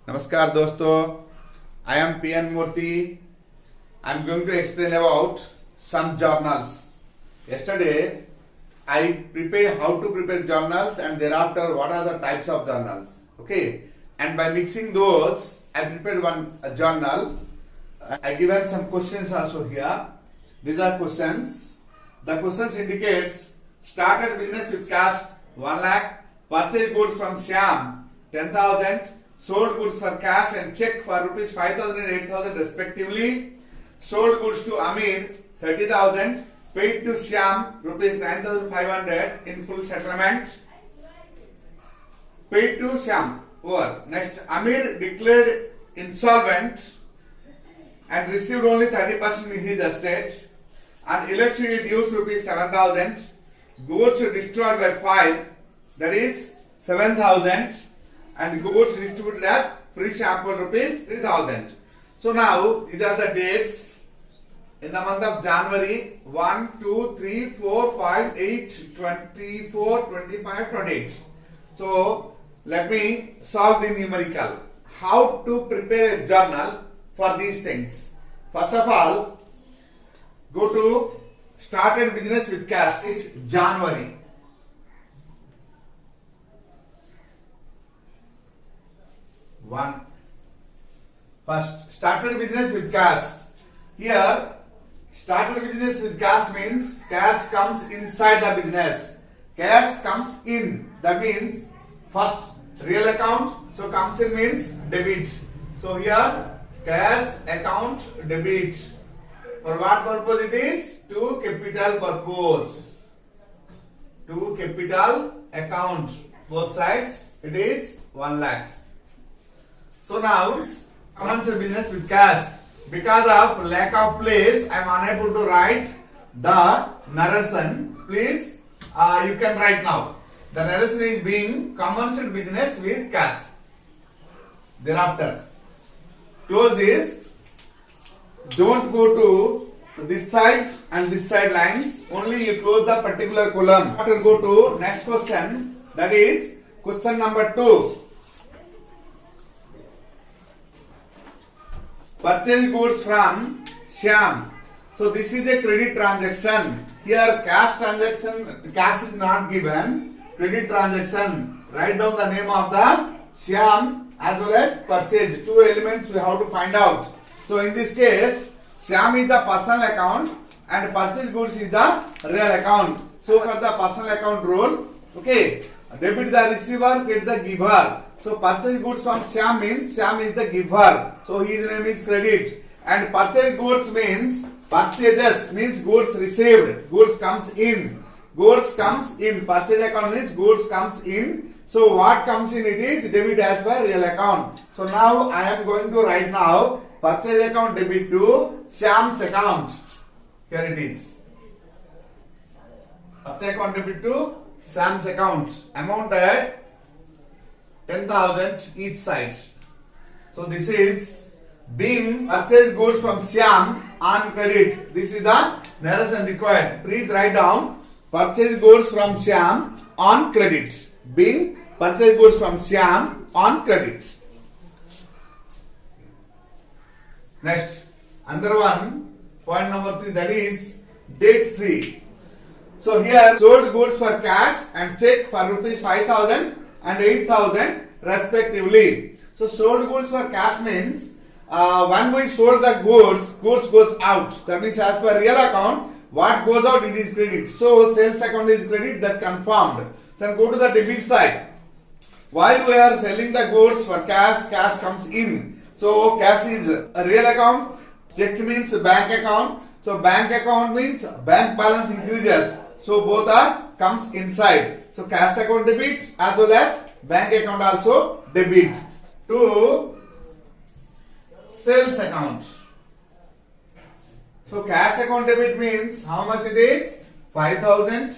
Namaskar dosto, I am PN Murthy. I am going to explain about some journals. Yesterday I prepared how to prepare journals and thereafter what are the types of journals. Okay, and by mixing those I prepared a journal. I given some questions also here. These are questions. The questions indicates started business with cash 1 lakh, purchased goods from Shyam 10,000, sold goods for cash and check for rupees 5,000 and 8,000 respectively, sold goods to Amir 30,000, paid to Shyam rupees 9,500 in full settlement, paid to Shyam. Over. Next, Amir declared insolvent and received only 30% in his estate, and electricity dues rupees 7,000, goods destroyed by fire, that is 7,000, and goods distributed at free sample rupees 3,000. So now these are the dates in the month of January 1, 2, 3, 4, 5, 8, 24, 25, 28. So let me solve the numerical. How to prepare a journal for these things? First of all, go to started business with cash. It's January. First, started business with cash. Here, started business with cash means cash comes inside the business. Cash comes in. That means first real account. So comes in means debit. So here cash account debit. For what purpose it is? To capital purpose. To capital account. Both sides it is 1 lakh. So now commence business with cash. Because of lack of place, I am unable to write the narration. Please, you can write now. The narration is being commenced business with cash. Thereafter, close this. Don't go to this side and this side lines. Only you close the particular column. After go to next question. That is question number 2. Purchase goods from Shyam. So this is a credit transaction. Here cash transaction, cash is not given. Credit transaction. Write down the name of the Shyam as well as purchase. 2 elements we have to find out. So in this case, Shyam is the personal account and purchase goods is the real account. So for the personal account rule, okay, debit the receiver, credit the giver. So purchase goods from Shyam means Shyam is the giver. So his name is credit. And purchase goods means purchases means goods received. Goods comes in. Goods comes in. Purchase account means goods comes in. So what comes in it is debit as per real account. So now I am going to write now purchase account debit to Shyam's account. Here it is. Purchase account debit to Shyam's account. Amount at 10,000 each side. So this is being purchased goods from Shyam on credit. This is the narration required. Please write down purchased goods from Shyam on credit. Being purchased goods from Shyam on credit. Next, another one, point number 3, that is date 3. So here sold goods for cash and check for rupees 5,000 and 8,000 respectively. So sold goods for cash means when we sold the goods goes out. That means as per real account, what goes out it is credit. So sales account is credit, that confirmed. So go to the debit side. While we are selling the goods for cash, cash comes in. So cash is a real account, check means bank account. So bank account means bank balance increases. So both are comes inside. So cash account debit as well as bank account also debit to sales account. So cash account debit means how much it is? 5,000,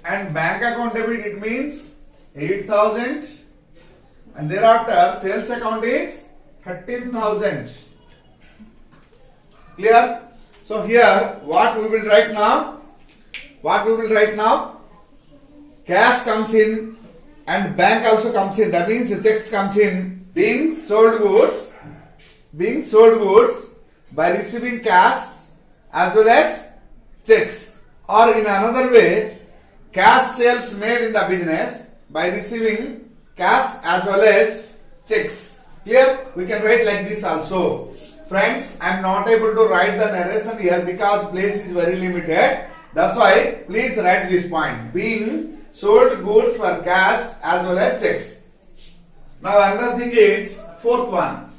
and bank account debit it means 8,000, and thereafter sales account is 13,000. Clear? So here what we will write now? Cash comes in and bank also comes in. That means checks comes in. being sold goods by receiving cash as well as checks, or in another way, cash sales made in the business by receiving cash as well as checks. Clear? We can write like this also. Friends, I am not able to write the narration here because place is very limited. That's why please write this point. Being sold goods for cash as well as checks. Now another thing is fourth one.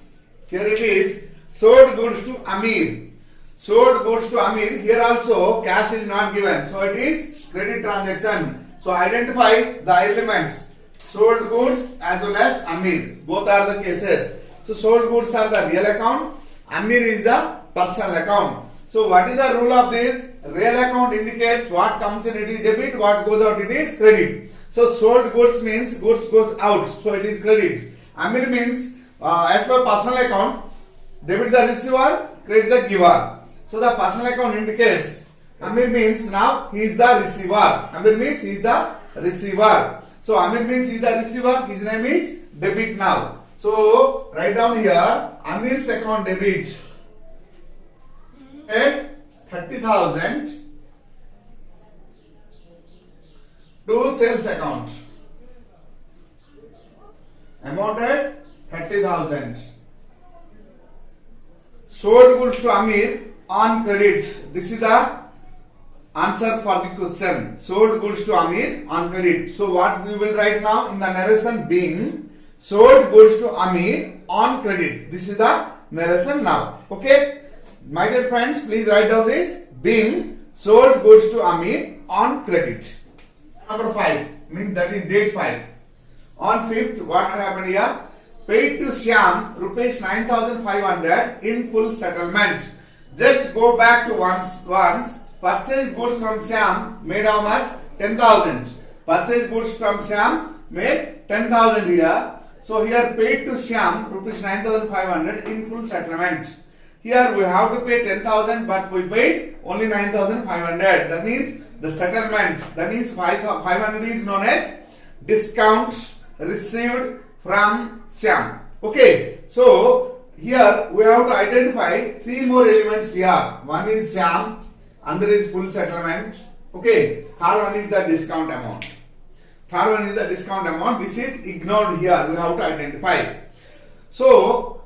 Here it is sold goods to Amir. Sold goods to Amir. Here also cash is not given. So it is credit transaction. So identify the elements. Sold goods as well as Amir. Both are the cases. So sold goods are the real account. Amir is the personal account. So what is the rule of this? Real account indicates what comes in, it is debit, what goes out, it is credit. So sold goods means goods goes out, so it is credit. Amir means as per personal account, debit the receiver, credit the giver. So the personal account indicates Amir means now he is the receiver. Amir means he is the receiver. So Amir means he is the receiver, his name is debit now. So write down here Amir's account debit at 30,000 to sales account. Amount at 30,000. Sold goods to Amir on credit. This is the answer for the question. Sold goods to Amir on credit. So what we will write now in the narration? Being sold goods to Amir on credit. This is the narration now. Okay. My dear friends, please write down this. Being sold goods to Amir on credit. Number 5 means that is date 5. On 5th, what happened here? Paid to Shyam rupees 9,500 in full settlement. Just go back to once. Purchase goods from Shyam made how much? 10,000. Purchase goods from Shyam made 10,000 here. So here paid to Shyam rupees 9,500 in full settlement. Here we have to pay 10,000, but we paid only 9,500. That means the settlement, that means 500 is known as discount received from Shyam. Okay, so here we have to identify 3 more elements here. One is Shyam, another is full settlement. Okay, third one is the discount amount. This is ignored here. We have to identify. So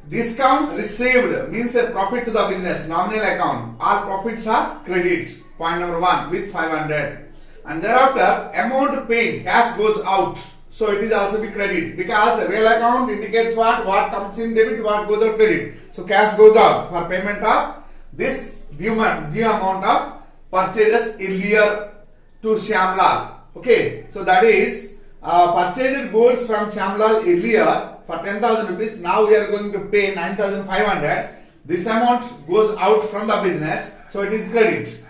discount received means a profit to the business, nominal account. All profits are credit. Point number 1 with 500. And thereafter, amount paid, cash goes out. So it is also be credit because real account indicates what? What comes in debit, what goes out credit. So cash goes out for payment of this due amount of purchases earlier to Shyamlal. Okay, so that is purchased goods from Shyamlal earlier for 10,000 rupees. Now we are going to pay 9,500. This amount goes out from the business, so it is credit.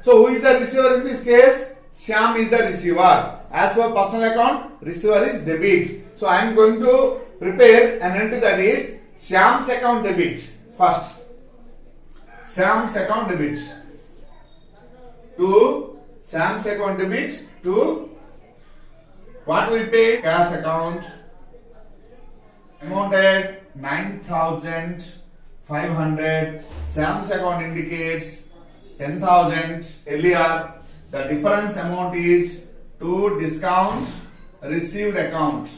So who is the receiver in this case? Shyam is the receiver. As for personal account, receiver is debit. So I am going to prepare an entry that is Shyam's account debit first. Shyam's account debit to Shyam's account debit to what we pay? Cash account. Amount at 9,500. Shyam's account indicates 10,000 earlier. The difference amount is to discount received account.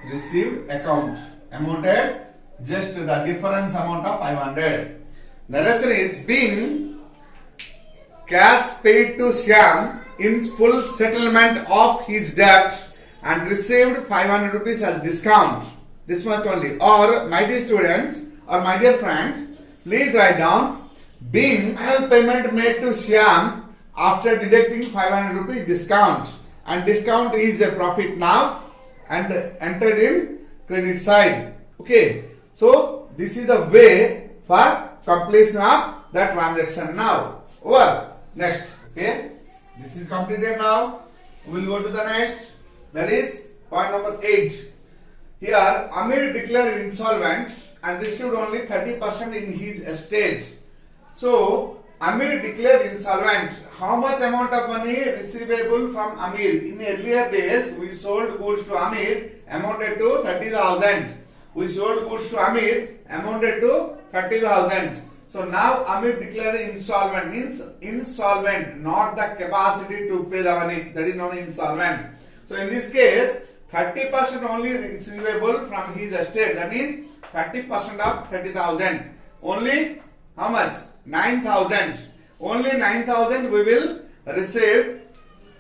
Received account. Amount at just the difference amount of 500. The rest is being cash paid to Shyam in full settlement of his debt and received 500 rupees as discount. This much only. Or my dear students or my dear friends, please write down being final payment made to Shyam after deducting 500 rupees discount. And discount is a profit now and entered in credit side. Okay. So this is the way for completion of the transaction now. Over. Next. Okay. This is completed now. We will go to the next. That is point number 8. Here Amir declared insolvent and received only 30% in his estate. So Amir declared insolvent. how much amount of money receivable from Amir? In earlier days, we sold goods to Amir amounted to 30,000. We sold goods to Amir amounted to 30,000. So now Amir declared insolvent, means insolvent, not the capacity to pay the money. That is known as insolvent. So in this case, 30% only receivable from his estate. That means 30% of 30,000. Only how much? 9,000. Only 9,000 we will receive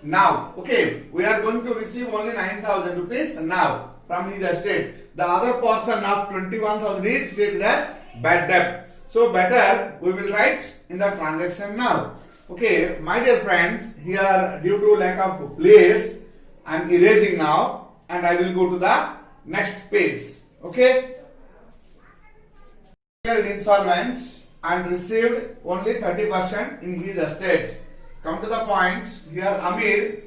now. Okay, we are going to receive only 9,000 rupees now from his estate. The other portion of 21,000 is treated as bad debt. So better we will write in the transaction now. Okay, my dear friends, here due to lack of place, I am erasing now and I will go to the next page. Okay. Insolvent and received only 30% in his estate. Come to the point. Here Amir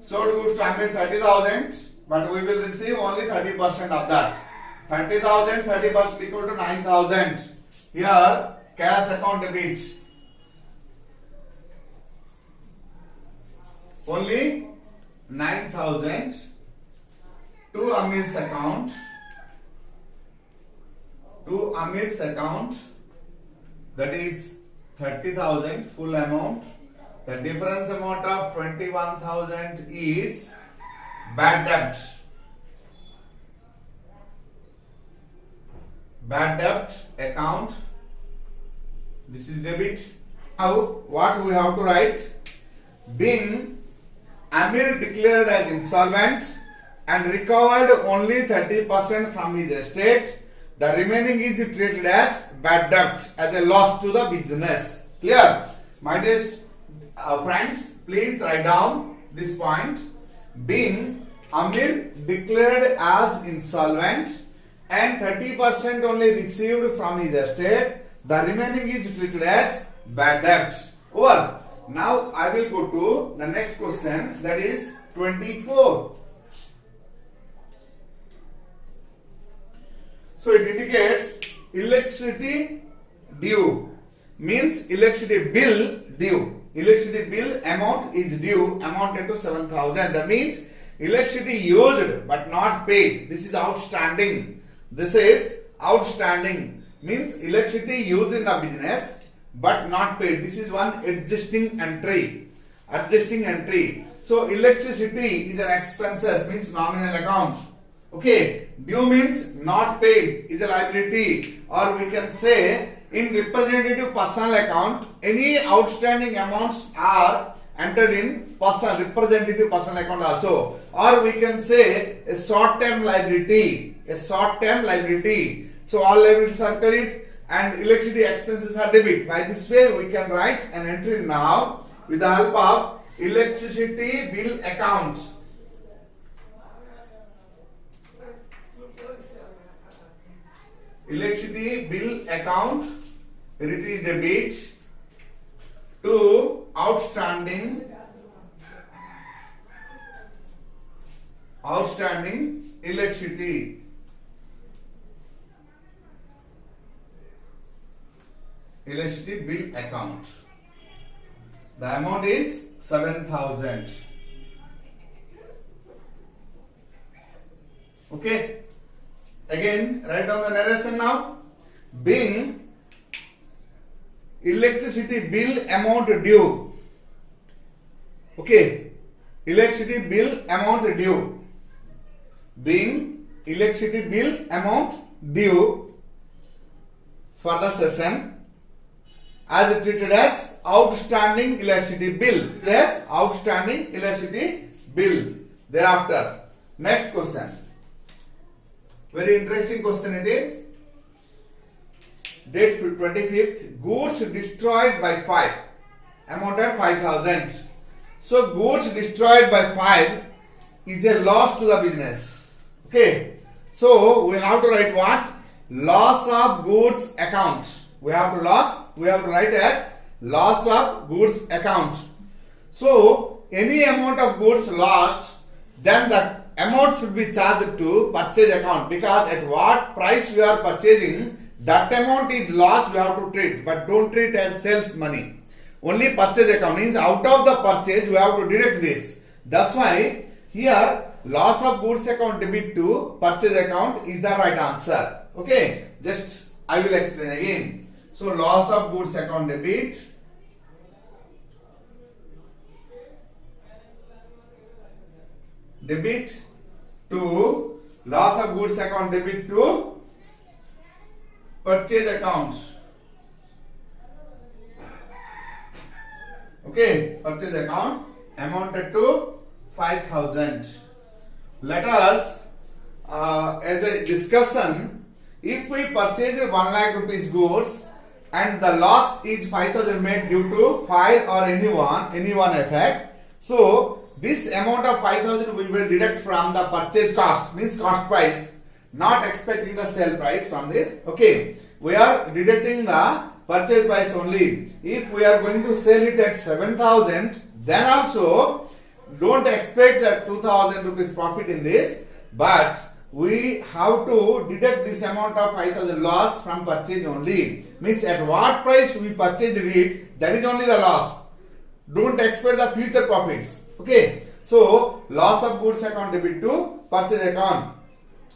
sold goods to Amir 30,000, but we will receive only 30% of that. 30,000, 30% equal to 9,000. Here cash account debit. Only 9,000 to Amir's account. To Amir's account, that is 30,000 full amount. The difference amount of 21,000 is bad debt. Bad debt account. This is debit. Now what we have to write? Being Amir declared as insolvent and recovered only 30% from his estate, the remaining is treated as bad debt, as a loss to the business. Clear? My dear friends, please write down this point. Being Amir declared as insolvent and 30% only received from his estate, the remaining is treated as bad debt. Over. Now I will go to the next question, that is 24. So it indicates electricity due, means electricity bill due. Electricity bill amount is due, amounted to 7,000. That means electricity used but not paid. This is outstanding. This is outstanding, means electricity used in the business but not paid. This is one adjusting entry. Adjusting entry. So electricity is an expenses, means nominal account. Okay, due means not paid, is a liability, or we can say in representative personal account, any outstanding amounts are entered in personal representative personal account also, or we can say a short term liability, a short term liability. So all liabilities are credit and electricity expenses are debit. By this way we can write an entry now with the help of electricity bill account. Electricity bill account, it is debit to outstanding electricity. Electricity bill account. The amount is 7,000. Okay. Again, write down the narration now. Being electricity bill amount due. Okay. Electricity bill amount due. Being electricity bill amount due for the session as treated as outstanding electricity bill. As outstanding electricity bill. Thereafter, next question. Very interesting question it is. Date 25th. Goods destroyed by 5. Amount of 5,000. So goods destroyed by 5 is a loss to the business. Okay. So we have to write what? Loss of goods account. We have to write as loss of goods account. So any amount of goods lost, then the amount should be charged to purchase account, because at what price we are purchasing, that amount is lost, we have to treat, but don't treat as sales money. Only purchase account means out of the purchase we have to deduct this. That's why here loss of goods account debit to purchase account is the right answer. Okay, just I will explain again. So loss of goods account debit to loss of goods account debit to purchase account. Okay, purchase account amounted to 5,000. Let us as a discussion, if we purchased 1 lakh rupees goods and the loss is 5,000 made due to fire or any one effect, so this amount of 5,000 we will deduct from the purchase cost, means cost price, not expecting the sale price from this. Okay, we are deducting the purchase price only. If we are going to sell it at 7,000, then also don't expect that 2,000 rupees profit in this, but we have to deduct this amount of 5,000 loss from purchase only. Means at what price we purchased it, that is only the loss. Don't expect the future profits. Okay, so loss of goods account debit to purchase account.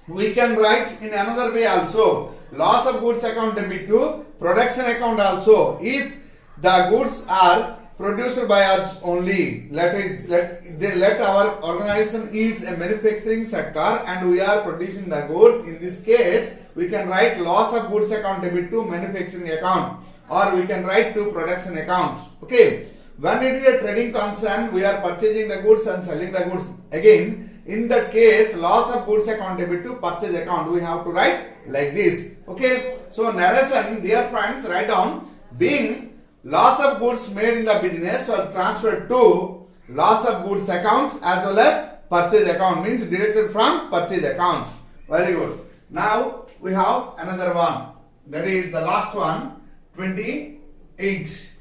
We can write in another way also. Loss of goods account debit to production account also. If the goods are produced by us only, let our organization is a manufacturing sector and we are producing the goods. In this case, we can write loss of goods account debit to manufacturing account, or we can write to production account. Okay, when it is a trading concern, we are purchasing the goods and selling the goods. Again, in that case, loss of goods account debit to purchase account, we have to write like this. Okay, so narration, dear friends, write down, being loss of goods made in the business was transferred to loss of goods account as well as purchase account, means deducted from purchase account. Very good. Now we have another one, that is the last one, 28.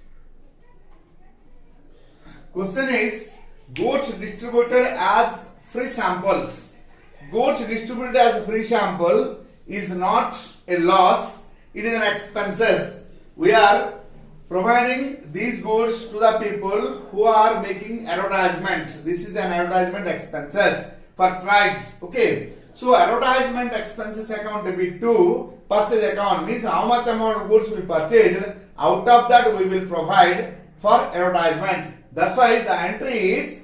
Question is, goods distributed as free samples. Goods distributed as free sample is not a loss, it is an expenses. We are providing these goods to the people who are making advertisements. This is an advertisement expenses for tribes. Okay, so advertisement expenses account debit to purchase account means how much amount of goods we purchased, out of that we will provide for advertisement. That's why the entry is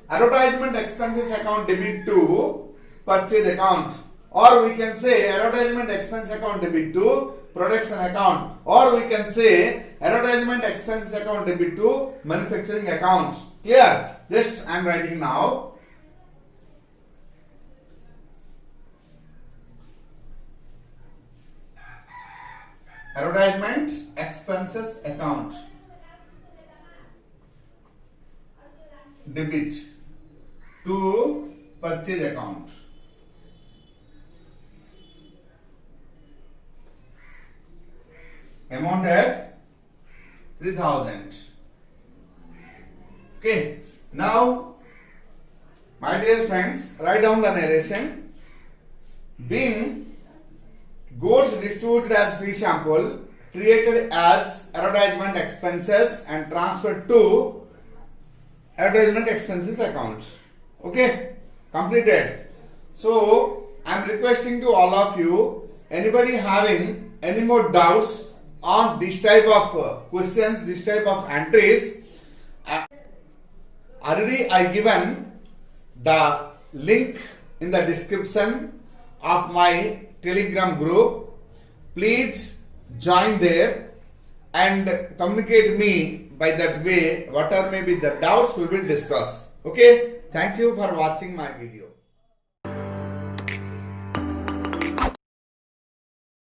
advertisement expenses account debit to purchase account, or we can say advertisement expense account debit to production account, or we can say advertisement expenses account debit to manufacturing account. Clear? Just I am writing now. Advertisement expenses account debit to purchase account. Amount at 3,000. Okay, now my dear friends, write down the narration. Being goods distributed as free sample, created as advertisement expenses and transferred to advertisement expenses account. Okay, completed. So I am requesting to all of you, anybody having any more doubts on this type of questions, this type of entries, already I given the link in the description of my Telegram group. Please join there and communicate me by that way. Whatever may be the doubts, we will discuss. Okay, thank you for watching my video.